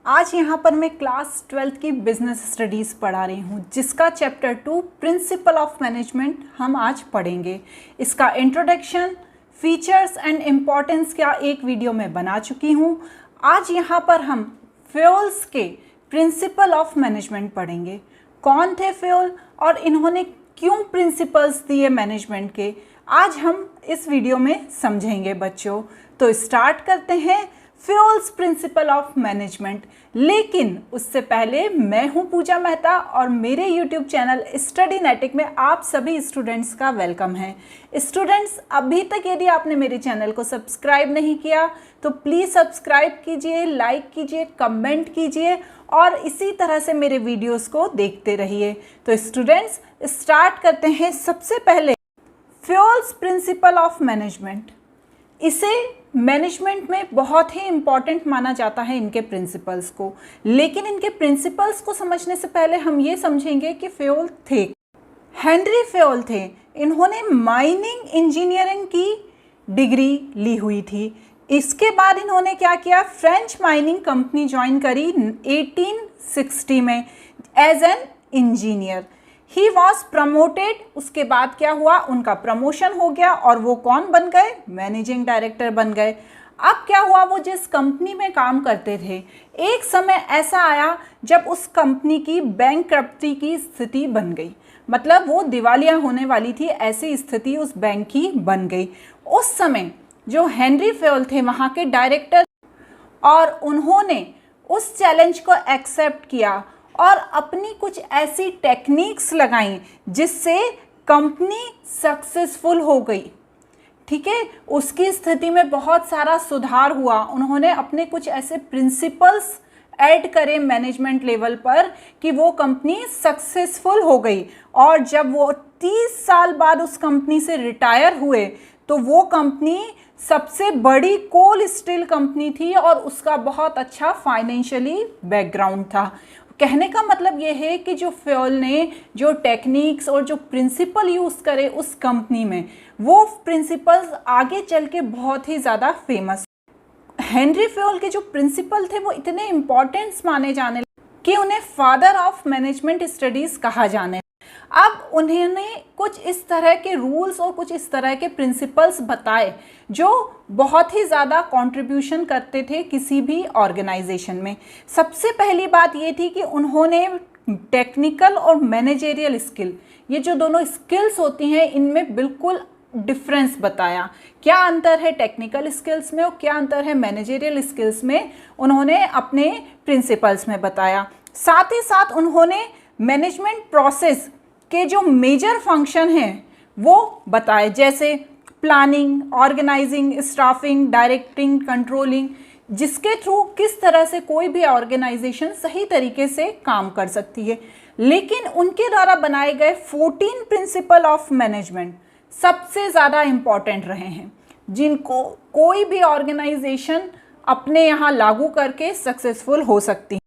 आज यहाँ पर मैं क्लास 12th की बिजनेस स्टडीज़ पढ़ा रही हूँ, जिसका चैप्टर 2 प्रिंसिपल ऑफ मैनेजमेंट हम आज पढ़ेंगे। इसका इंट्रोडक्शन, फीचर्स एंड इम्पॉर्टेंस का एक वीडियो मैं बना चुकी हूँ। आज यहाँ पर हम फ्यूल्स के प्रिंसिपल ऑफ मैनेजमेंट पढ़ेंगे। कौन थे फ्यूल और इन्होंने क्यों प्रिंसिपल्स दिए मैनेजमेंट के, आज हम इस वीडियो में समझेंगे बच्चों। तो स्टार्ट करते हैं फ्यूल्स प्रिंसिपल ऑफ मैनेजमेंट। लेकिन उससे पहले मैं हूं पूजा मेहता और मेरे YouTube चैनल स्टडीनेटिक में आप सभी स्टूडेंट्स का वेलकम है। स्टूडेंट्स, अभी तक यदि आपने मेरे चैनल को सब्सक्राइब नहीं किया तो प्लीज़ सब्सक्राइब कीजिए, लाइक कीजिए, कमेंट कीजिए और इसी तरह से मेरे वीडियोस को देखते रहिए। तो स्टूडेंट्स, स्टार्ट करते हैं। सबसे पहले फ्यूल्स प्रिंसिपल ऑफ मैनेजमेंट, इसे मैनेजमेंट में बहुत ही इम्पॉर्टेंट माना जाता है इनके प्रिंसिपल्स को। लेकिन इनके प्रिंसिपल्स को समझने से पहले हम ये समझेंगे कि फ्यूल थे। हेनरी फ्यूल थे। इन्होंने माइनिंग इंजीनियरिंग की डिग्री ली हुई थी। इसके बाद इन्होंने क्या किया, फ्रेंच माइनिंग कंपनी ज्वाइन करी 1860 में as an engineer. He was promoted. उसके बाद क्या हुआ, उनका प्रमोशन हो गया और वो कौन बन गए, मैनेजिंग डायरेक्टर बन गए। अब क्या हुआ, वो जिस कंपनी में काम करते थे, एक समय ऐसा आया जब उस कंपनी की बैंकक्रप्सी की स्थिति बन गई, मतलब वो दिवालिया होने वाली थी, ऐसी स्थिति उस बैंक की बन गई। उस समय जो हेनरी फ्यूल थे वहाँ के डायरेक्टर, और उन्होंने उस चैलेंज को एक्सेप्ट किया और अपनी कुछ ऐसी टेक्निक्स लगाई जिससे कंपनी सक्सेसफुल हो गई। ठीक है, उसकी स्थिति में बहुत सारा सुधार हुआ। उन्होंने अपने कुछ ऐसे प्रिंसिपल्स ऐड करे मैनेजमेंट लेवल पर कि वो कंपनी सक्सेसफुल हो गई। और जब वो 30 साल बाद उस कंपनी से रिटायर हुए तो वो कंपनी सबसे बड़ी कोल स्टील कंपनी थी और उसका बहुत अच्छा फाइनेंशियली बैकग्राउंड था। कहने का मतलब ये है कि जो फ्यूल ने जो टेक्निक्स और जो प्रिंसिपल यूज़ करे उस कंपनी में, वो प्रिंसिपल्स आगे चल के बहुत ही ज़्यादा फेमस। हेनरी फ्यूल के जो प्रिंसिपल थे वो इतने इम्पॉर्टेंट माने जाने कि उन्हें फादर ऑफ मैनेजमेंट स्टडीज़ कहा जाने। अब उन्होंने कुछ इस तरह के रूल्स और कुछ इस तरह के प्रिंसिपल्स बताए जो बहुत ही ज़्यादा कंट्रीब्यूशन करते थे किसी भी ऑर्गेनाइजेशन में। सबसे पहली बात ये थी कि उन्होंने टेक्निकल और मैनेजेरियल स्किल, ये जो दोनों स्किल्स होती हैं, इनमें बिल्कुल डिफरेंस बताया। क्या अंतर है टेक्निकल स्किल्स में और क्या अंतर है मैनेजेरियल स्किल्स में, उन्होंने अपने प्रिंसिपल्स में बताया। साथ ही साथ उन्होंने मैनेजमेंट प्रोसेस के जो मेजर फंक्शन हैं वो बताए, जैसे planning, organising, staffing, directing, controlling, जिसके थ्रू किस तरह से कोई भी ऑर्गेनाइजेशन सही तरीके से काम कर सकती है। लेकिन उनके द्वारा बनाए गए 14 प्रिंसिपल ऑफ मैनेजमेंट सबसे ज़्यादा इम्पॉर्टेंट रहे हैं, जिनको कोई भी ऑर्गेनाइजेशन अपने यहाँ लागू करके सक्सेसफुल हो सकती है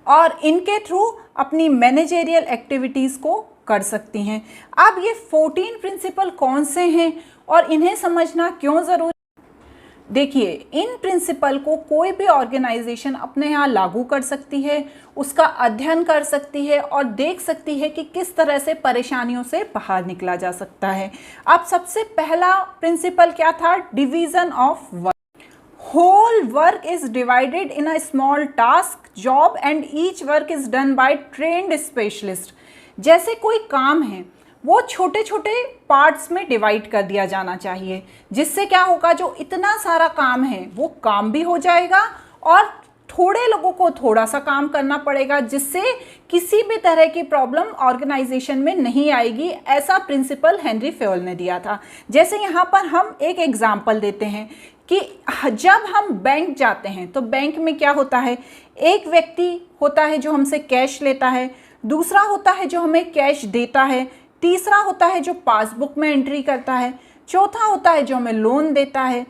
और इनके थ्रू अपनी मैनेजेरियल एक्टिविटीज़ को कर सकती हैं। अब ये 14 प्रिंसिपल कौन से हैं और इन्हें समझना क्यों ज़रूरी? देखिए, इन प्रिंसिपल को कोई भी ऑर्गेनाइजेशन अपने यहाँ लागू कर सकती है, उसका अध्ययन कर सकती है और देख सकती है कि किस तरह से परेशानियों से बाहर निकला जा सकता है। अब सबसे पहला प्रिंसिपल क्या था, division of work. Whole work is divided in a small task, job and each work is done by trained specialist। जैसे कोई काम है वो छोटे छोटे पार्ट्स में डिवाइड कर दिया जाना चाहिए, जिससे क्या होगा, जो इतना सारा काम है वो काम भी हो जाएगा और थोड़े लोगों को थोड़ा सा काम करना पड़ेगा, जिससे किसी भी तरह की प्रॉब्लम ऑर्गेनाइजेशन में नहीं आएगी। ऐसा प्रिंसिपल हेनरी फ्यूल ने दिया था। जैसे यहाँ पर हम एक एग्जाम्पल देते हैं कि जब हम बैंक जाते हैं तो बैंक में क्या होता है, एक व्यक्ति होता है जो हमसे कैश लेता है, दूसरा होता है जो हमें कैश देता है, तीसरा होता है जो पासबुक में एंट्री करता है, चौथा होता है जो हमें लोन देता है,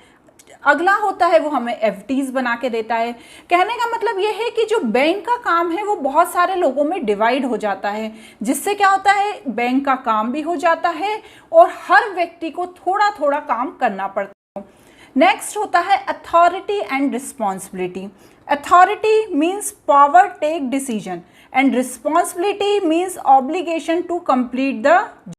अगला होता है वो हमें एफडीज बना के देता है। कहने का मतलब ये है कि जो बैंक का काम है वो बहुत सारे लोगों में डिवाइड हो जाता है, जिससे क्या होता है, बैंक का काम भी हो जाता है और हर व्यक्ति को थोड़ा थोड़ा काम करना पड़ता है। नेक्स्ट होता है authority and responsibility. Authority means power take decision and responsibility means obligation to complete the.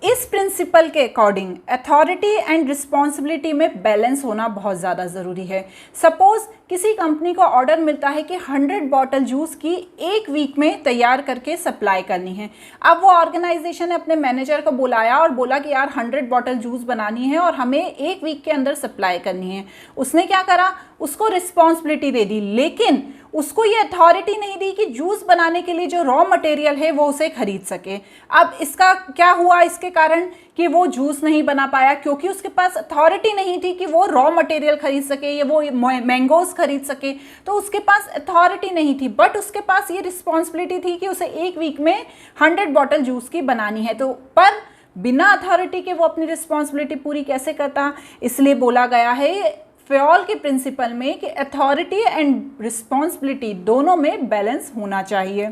इस प्रिंसिपल के अकॉर्डिंग अथॉरिटी एंड रिस्पॉन्सिबिलिटी में बैलेंस होना बहुत ज़्यादा ज़रूरी है। सपोज किसी कंपनी को ऑर्डर मिलता है कि 100 बॉटल जूस की एक वीक में तैयार करके सप्लाई करनी है। अब वो ऑर्गेनाइजेशन ने अपने मैनेजर को बुलाया और बोला कि यार 100 बॉटल जूस बनानी है और हमें एक वीक के अंदर सप्लाई करनी है। उसने क्या करा, उसको रिस्पॉन्सिबिलिटी दे दी, लेकिन उसको ये अथॉरिटी नहीं दी कि जूस बनाने के लिए जो रॉ मटेरियल है वो उसे खरीद सके। अब इसका क्या हुआ, इसके कारण कि वो जूस नहीं बना पाया क्योंकि उसके पास अथॉरिटी नहीं थी कि वो रॉ मटेरियल खरीद सके या वो मैंगोज खरीद सके, तो उसके पास अथॉरिटी नहीं थी। बट उसके पास ये रिस्पॉन्सिबिलिटी थी कि उसे एक वीक में 100 बॉटल जूस की बनानी है। तो पर बिना अथॉरिटी के वो अपनी रिस्पॉन्सिबिलिटी पूरी कैसे करता, इसलिए बोला गया है फेयोल के प्रिंसिपल में कि अथॉरिटी एंड रिस्पॉन्सिबिलिटी दोनों में बैलेंस होना चाहिए।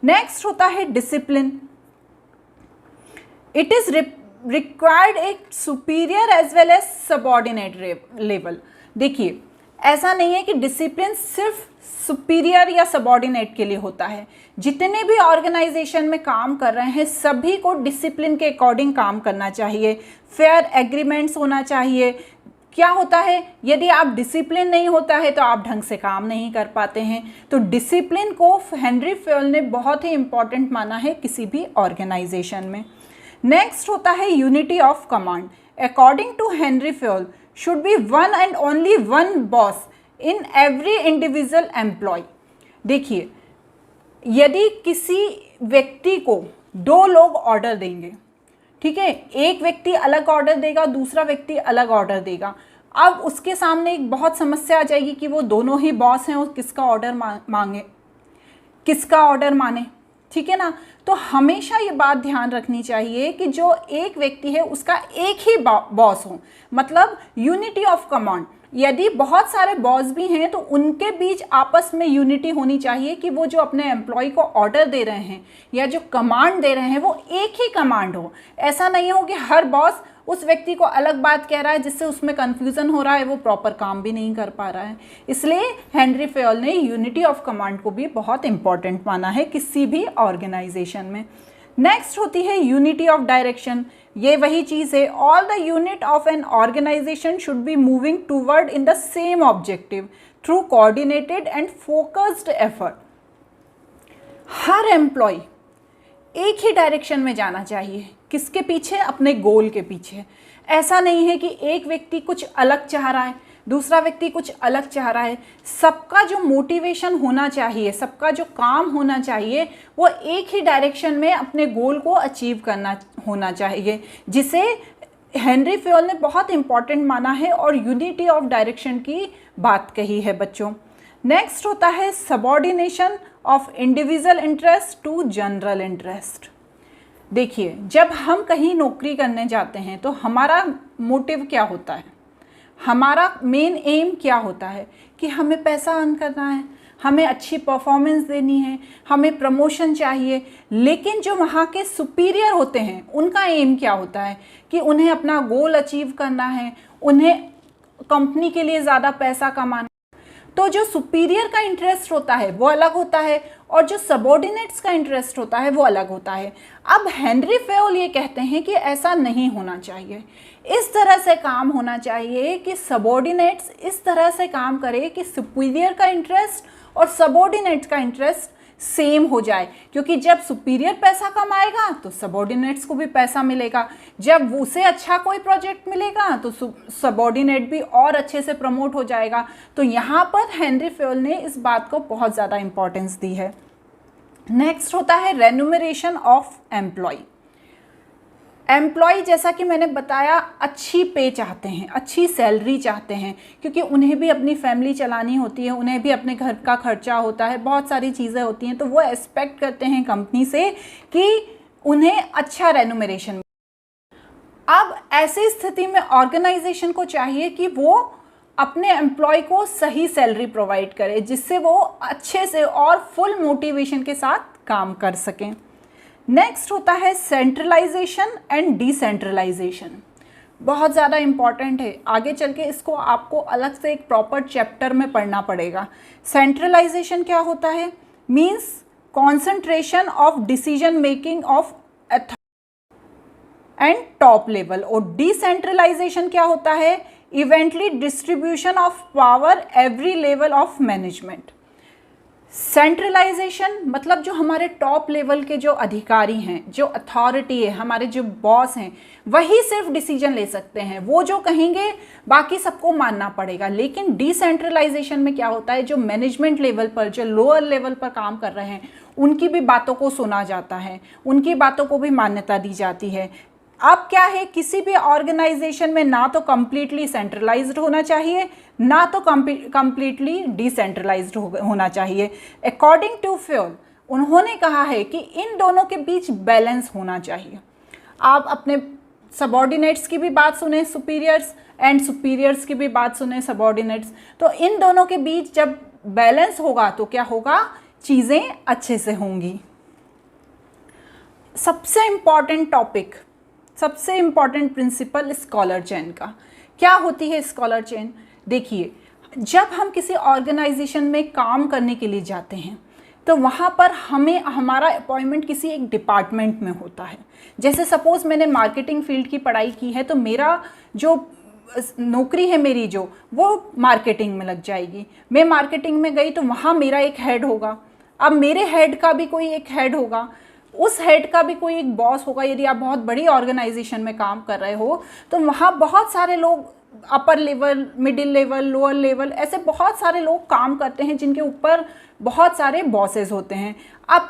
नेक्स्ट होता है discipline. It is required a superior as well as subordinate level. देखिए, ऐसा नहीं है कि डिसिप्लिन सिर्फ सुपीरियर या सबऑर्डिनेट के लिए होता है। जितने भी ऑर्गेनाइजेशन में काम कर रहे हैं सभी को डिसिप्लिन के अकॉर्डिंग काम करना चाहिए। फेयर एग्रीमेंट्स होना चाहिए। क्या होता है, यदि आप डिसिप्लिन नहीं होता है तो आप ढंग से काम नहीं कर पाते हैं। तो डिसिप्लिन को हेनरी फेयोल ने बहुत ही इंपॉर्टेंट माना है किसी भी ऑर्गेनाइजेशन में। नेक्स्ट होता है unity of command. According to Henri Fayol should be one and only one boss in every individual employ. देखिए, यदि किसी व्यक्ति को 2 लोग ऑर्डर देंगे, ठीक है, एक व्यक्ति अलग ऑर्डर देगा, दूसरा व्यक्ति अलग ऑर्डर देगा। अब उसके सामने एक बहुत समस्या आ जाएगी कि वो दोनों ही बॉस हैं और किसका ऑर्डर मांगे, किसका ऑर्डर माने, ठीक है ना। तो हमेशा ये बात ध्यान रखनी चाहिए कि जो एक व्यक्ति है उसका एक ही बॉस हो, मतलब यूनिटी ऑफ कमांड। यदि बहुत सारे बॉस भी हैं तो उनके बीच आपस में यूनिटी होनी चाहिए कि वो जो अपने एम्प्लॉय को ऑर्डर दे रहे हैं या जो कमांड दे रहे हैं वो एक ही कमांड हो। ऐसा नहीं हो कि हर बॉस उस व्यक्ति को अलग बात कह रहा है जिससे उसमें कन्फ्यूज़न हो रहा है, वो प्रॉपर काम भी नहीं कर पा रहा है। इसलिए हेनरी फेयोल ने यूनिटी ऑफ कमांड को भी बहुत इंपॉर्टेंट माना है किसी भी ऑर्गेनाइजेशन में। नेक्स्ट होती है यूनिटी ऑफ डायरेक्शन। ये वही चीज़ है, all the unit of an organisation should be moving toward in the same objective through coordinated and focused effort. हर एम्प्लॉय एक ही डायरेक्शन में जाना चाहिए, किसके पीछे, अपने गोल के पीछे। ऐसा नहीं है कि एक व्यक्ति कुछ अलग चाह रहा है, दूसरा व्यक्ति कुछ अलग चाह रहा है। सबका जो मोटिवेशन होना चाहिए, सबका जो काम होना चाहिए वो एक ही डायरेक्शन में अपने गोल को अचीव करना होना चाहिए, जिसे हेनरी फेयोल ने बहुत इंपॉर्टेंट माना है और यूनिटी ऑफ डायरेक्शन की बात कही है बच्चों। नेक्स्ट होता है subordination of individual interest to general interest. देखिए, जब हम कहीं नौकरी करने जाते हैं तो हमारा मोटिव क्या होता है, हमारा मेन एम क्या होता है कि हमें पैसा अर्न करना है, हमें अच्छी परफॉर्मेंस देनी है, हमें प्रमोशन चाहिए। लेकिन जो वहाँ के सुपीरियर होते हैं उनका एम क्या होता है कि उन्हें अपना गोल अचीव करना है, उन्हें कंपनी के लिए ज़्यादा पैसा कमाना। तो जो सुपीरियर का इंटरेस्ट होता है वो अलग होता है और जो सबऑर्डिनेट्स का इंटरेस्ट होता है वो अलग होता है। अब हेनरी फेयोल ये कहते हैं कि ऐसा नहीं होना चाहिए, इस तरह से काम होना चाहिए कि सबऑर्डिनेट्स इस तरह से काम करे कि सुपीरियर का इंटरेस्ट और सबऑर्डिनेट्स का इंटरेस्ट सेम हो जाए, क्योंकि जब सुपीरियर पैसा कमाएगा तो सबऑर्डिनेट्स को भी पैसा मिलेगा, जब उसे अच्छा कोई प्रोजेक्ट मिलेगा तो सबऑर्डिनेट भी और अच्छे से प्रमोट हो जाएगा। तो यहाँ पर हेनरी फेयोल ने इस बात को बहुत ज़्यादा इंपॉर्टेंस दी है। नेक्स्ट होता है रेन्यूमरेशन ऑफ एम्प्लॉय। एम्प्लॉय, जैसा कि मैंने बताया, अच्छी पे चाहते हैं, अच्छी सैलरी चाहते हैं, क्योंकि उन्हें भी अपनी फैमिली चलानी होती है, उन्हें भी अपने घर का खर्चा होता है, बहुत सारी चीज़ें होती हैं। तो वो एक्सपेक्ट करते हैं कंपनी से कि उन्हें अच्छा रेन्यूमरेशन। अब ऐसी स्थिति में ऑर्गेनाइजेशन को चाहिए कि वो अपने एम्प्लॉय को सही सैलरी प्रोवाइड करे, जिससे वो अच्छे से और फुल मोटिवेशन के साथ काम कर सकें। नेक्स्ट होता है सेंट्रलाइजेशन एंड डिसेंट्रलाइजेशन। बहुत ज़्यादा इम्पॉर्टेंट है, आगे चल के इसको आपको अलग से एक प्रॉपर चैप्टर में पढ़ना पड़ेगा। सेंट्रलाइजेशन क्या होता है? Means concentration of decision making of and top level. और डिसेंट्रलाइजेशन क्या होता है? Evenly distribution of power every level of management. Centralisation मतलब जो हमारे टॉप लेवल के जो अधिकारी हैं, जो अथॉरिटी है, हमारे जो बॉस हैं, वही सिर्फ डिसीजन ले सकते हैं, वो जो कहेंगे बाकी सबको मानना पड़ेगा। लेकिन डिसेंट्रलाइजेशन में क्या होता है? जो मैनेजमेंट लेवल पर, जो लोअर लेवल पर काम कर रहे हैं, उनकी भी बातों को सुना जाता है, उनकी बातों को भी मान्यता दी जाती है। अब क्या है, किसी भी ऑर्गेनाइजेशन में ना तो कंप्लीटली सेंट्रलाइज्ड होना चाहिए, ना तो कंप्लीटली डिसेंट्रलाइज्ड होना चाहिए। अकॉर्डिंग टू फ्योल, उन्होंने कहा है कि इन दोनों के बीच बैलेंस होना चाहिए। आप अपने सबॉर्डिनेट्स की भी बात सुने, सुपीरियर्स, एंड सुपीरियर्स की भी बात सुने, सबॉर्डिनेट्स। तो इन दोनों के बीच जब बैलेंस होगा तो क्या होगा? चीज़ें अच्छे से होंगी। सबसे इम्पॉर्टेंट टॉपिक, सबसे इम्पॉर्टेंट प्रिंसिपल स्कॉलर चेन का। क्या होती है स्कॉलर चेन? देखिए, जब हम किसी ऑर्गेनाइजेशन में काम करने के लिए जाते हैं तो वहाँ पर हमें हमारा अपॉइंटमेंट किसी एक डिपार्टमेंट में होता है। जैसे सपोज़ मैंने मार्केटिंग फील्ड की पढ़ाई की है तो मेरा जो नौकरी है मेरी जो, वो मार्केटिंग में लग जाएगी। मैं मार्केटिंग में गई तो वहाँ मेरा एक हेड होगा। अब मेरे हेड का भी कोई एक हेड होगा, उस हेड का भी कोई एक बॉस होगा। यदि आप बहुत बड़ी ऑर्गेनाइजेशन में काम कर रहे हो तो वहाँ बहुत सारे लोग, upper level, middle level, lower level, ऐसे बहुत सारे लोग काम करते हैं जिनके ऊपर बहुत सारे बॉसेस होते हैं। अब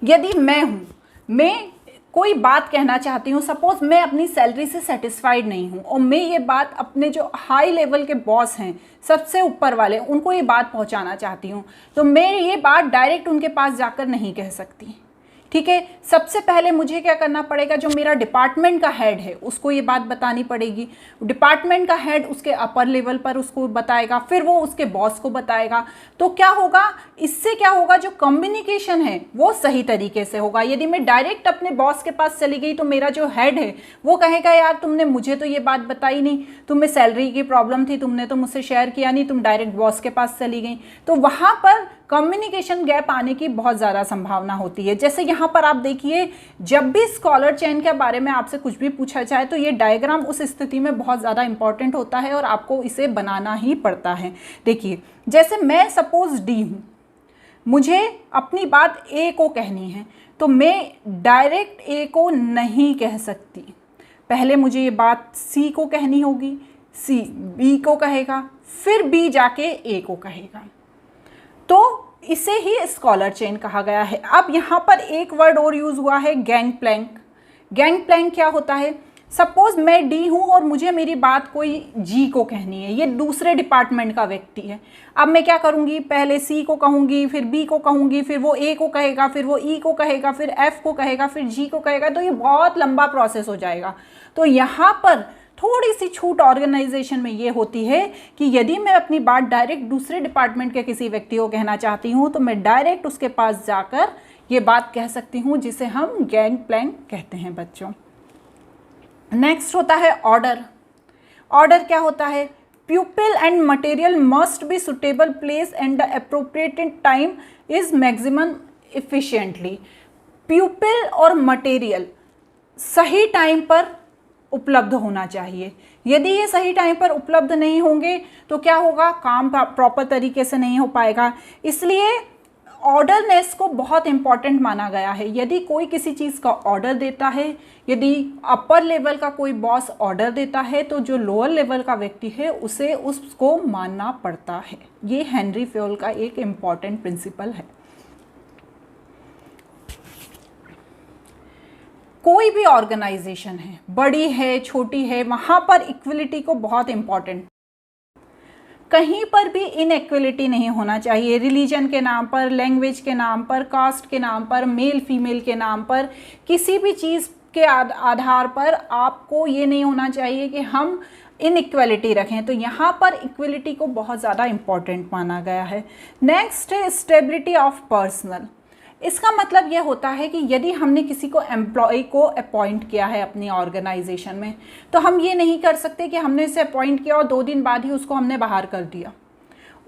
यदि मैं हूँ, मैं कोई बात कहना चाहती हूँ, सपोज मैं अपनी सैलरी से सेटिस्फाइड नहीं हूँ और मैं ये बात अपने जो हाई लेवल के बॉस हैं, सबसे ऊपर वाले, उनको ये बात पहुँचाना चाहती हूँ, तो मैं ये बात डायरेक्ट उनके पास जाकर नहीं कह सकती। ठीक है, सबसे पहले मुझे क्या करना पड़ेगा? जो मेरा डिपार्टमेंट का हेड है उसको ये बात बतानी पड़ेगी। डिपार्टमेंट का हेड उसके अपर लेवल पर उसको बताएगा, फिर वो उसके बॉस को बताएगा। तो क्या होगा? इससे क्या होगा? जो कम्युनिकेशन है वो सही तरीके से होगा। यदि मैं डायरेक्ट अपने बॉस के पास चली गई तो मेरा जो हेड है वो कहेगा, यार तुमने मुझे तो ये बात बताई नहीं, तुम्हें सैलरी की प्रॉब्लम थी, तुमने तो मुझसे शेयर किया नहीं, तुम डायरेक्ट बॉस के पास चली गई। तो वहाँ पर कम्युनिकेशन गैप आने की बहुत ज़्यादा संभावना होती है। जैसे यहाँ पर आप देखिए, जब भी स्कॉलर चेन के बारे में आपसे कुछ भी पूछा जाए तो ये डायग्राम उस स्थिति में बहुत ज़्यादा इंपॉर्टेंट होता है और आपको इसे बनाना ही पड़ता है। देखिए, जैसे मैं सपोज डी हूँ, मुझे अपनी बात ए को कहनी है तो मैं डायरेक्ट ए को नहीं कह सकती। पहले मुझे ये बात सी को कहनी होगी, सी बी को कहेगा, फिर बी जाके ए को कहेगा। तो इसे ही स्कॉलर चेन कहा गया है। अब यहाँ पर एक वर्ड और यूज़ हुआ है, गैंग प्लैंक। गैंग प्लैंक क्या होता है? सपोज मैं डी हूँ और मुझे मेरी बात कोई जी को कहनी है, ये दूसरे डिपार्टमेंट का व्यक्ति है। अब मैं क्या करूँगी? पहले सी को कहूँगी, फिर बी को कहूँगी, फिर वो ए को कहेगा, फिर वो ई को कहेगा, फिर एफ को कहेगा, फिर जी को कहेगा। तो ये बहुत लंबा प्रोसेस हो जाएगा। तो यहाँ पर थोड़ी सी छूट ऑर्गेनाइजेशन में ये होती है कि यदि मैं अपनी बात डायरेक्ट दूसरे डिपार्टमेंट के किसी व्यक्ति को कहना चाहती हूँ तो मैं डायरेक्ट उसके पास जाकर ये बात कह सकती हूँ, जिसे हम गैंग प्लैंक कहते हैं बच्चों। नेक्स्ट होता है ऑर्डर। ऑर्डर क्या होता है? pupil and material must be suitable place and the appropriate time is maximum efficiently। pupil और मटेरियल सही टाइम पर उपलब्ध होना चाहिए। यदि ये सही टाइम पर उपलब्ध नहीं होंगे तो क्या होगा? काम प्रॉपर तरीके से नहीं हो पाएगा। इसलिए ऑर्डरनेस को बहुत इंपॉर्टेंट माना गया है। यदि कोई किसी चीज़ का ऑर्डर देता है, यदि अपर लेवल का कोई बॉस ऑर्डर देता है तो जो लोअर लेवल का व्यक्ति है उसे उसको मानना पड़ता है। ये हेनरी फ्योल का एक इम्पॉर्टेंट प्रिंसिपल है। कोई भी ऑर्गेनाइजेशन है, बड़ी है छोटी है, वहाँ पर इक्वलिटी को बहुत इम्पॉर्टेंट, कहीं पर भी इनइक्वलिटी नहीं होना चाहिए। रिलीजन के नाम पर, लैंग्वेज के नाम पर, कास्ट के नाम पर, मेल फीमेल के नाम पर, किसी भी चीज़ के आधार पर आपको ये नहीं होना चाहिए कि हम इनइक्वलिटी रखें। तो यहाँ पर इक्वलिटी को बहुत ज़्यादा इम्पॉर्टेंट माना गया है। नेक्स्ट है स्टेबिलिटी ऑफ पर्सनल। इसका मतलब यह होता है कि यदि हमने किसी को एम्प्लॉय को अपॉइंट किया है अपनी ऑर्गेनाइजेशन में, तो हम ये नहीं कर सकते कि हमने इसे अपॉइंट किया और 2 दिन बाद ही उसको हमने बाहर कर दिया।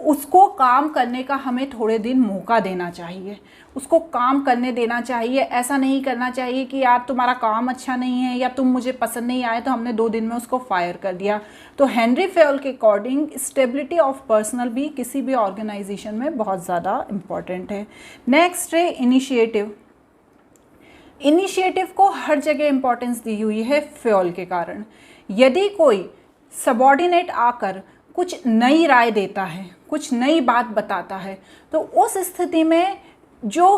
उसको काम करने का हमें थोड़े दिन मौका देना चाहिए, उसको काम करने देना चाहिए। ऐसा नहीं करना चाहिए कि यार तुम्हारा काम अच्छा नहीं है या तुम मुझे पसंद नहीं आए तो हमने 2 दिन में उसको फायर कर दिया। तो हेनरी फेयोल के अकॉर्डिंग स्टेबिलिटी ऑफ पर्सनल भी किसी भी ऑर्गेनाइजेशन में बहुत ज़्यादा इम्पॉर्टेंट है। नेक्स्ट है इनिशिएटिव। इनिशिएटिव को हर जगह इम्पॉर्टेंस दी हुई है फेयोल के कारण। यदि कोई सबॉर्डिनेट आकर कुछ नई राय देता है, कुछ नई बात बताता है, तो उस स्थिति में जो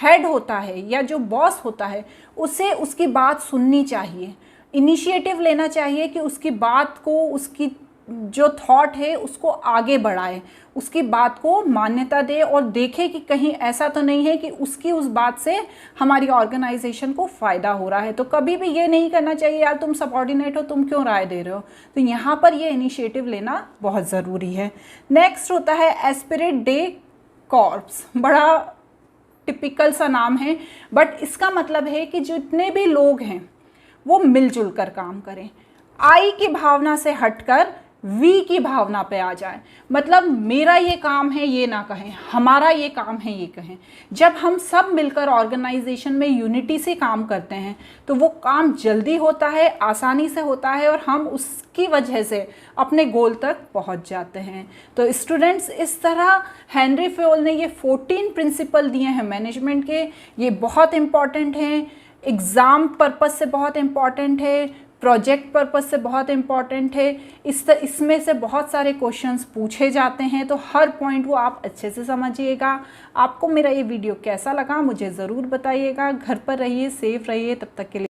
हेड होता है या जो बॉस होता है उसे उसकी बात सुननी चाहिए, इनिशिएटिव लेना चाहिए कि उसकी बात को, उसकी जो थॉट है उसको आगे बढ़ाए, उसकी बात को मान्यता दे और देखे कि कहीं ऐसा तो नहीं है कि उसकी उस बात से हमारी ऑर्गेनाइजेशन को फ़ायदा हो रहा है। तो कभी भी ये नहीं करना चाहिए यार तुम सबऑर्डिनेट हो, तुम क्यों राय दे रहे हो। तो यहाँ पर ये इनिशिएटिव लेना बहुत ज़रूरी है। नेक्स्ट होता है एस्पिरिट डे कॉर्प्स। बड़ा टिपिकल सा नाम है, बट इसका मतलब है कि जितने भी लोग हैं वो मिलजुल कर काम करें, आई की भावना से हटकर वी की भावना पे आ जाए। मतलब मेरा ये काम है ये ना कहें, हमारा ये काम है ये कहें। जब हम सब मिलकर ऑर्गेनाइजेशन में यूनिटी से काम करते हैं तो वो काम जल्दी होता है, आसानी से होता है और हम उसकी वजह से अपने गोल तक पहुंच जाते हैं। तो स्टूडेंट्स, इस तरह हेनरी फेयोल ने ये 14 प्रिंसिपल दिए हैं मैनेजमेंट के। ये बहुत इंपॉर्टेंट हैं, एग्ज़ाम पर्पज़ से बहुत इम्पॉर्टेंट है, प्रोजेक्ट पर्पस से बहुत इम्पॉर्टेंट है। इसमें से बहुत सारे क्वेश्चंस पूछे जाते हैं, तो हर पॉइंट वो आप अच्छे से समझिएगा। आपको मेरा ये वीडियो कैसा लगा मुझे ज़रूर बताइएगा। घर पर रहिए, सेफ रहिए, तब तक के लिए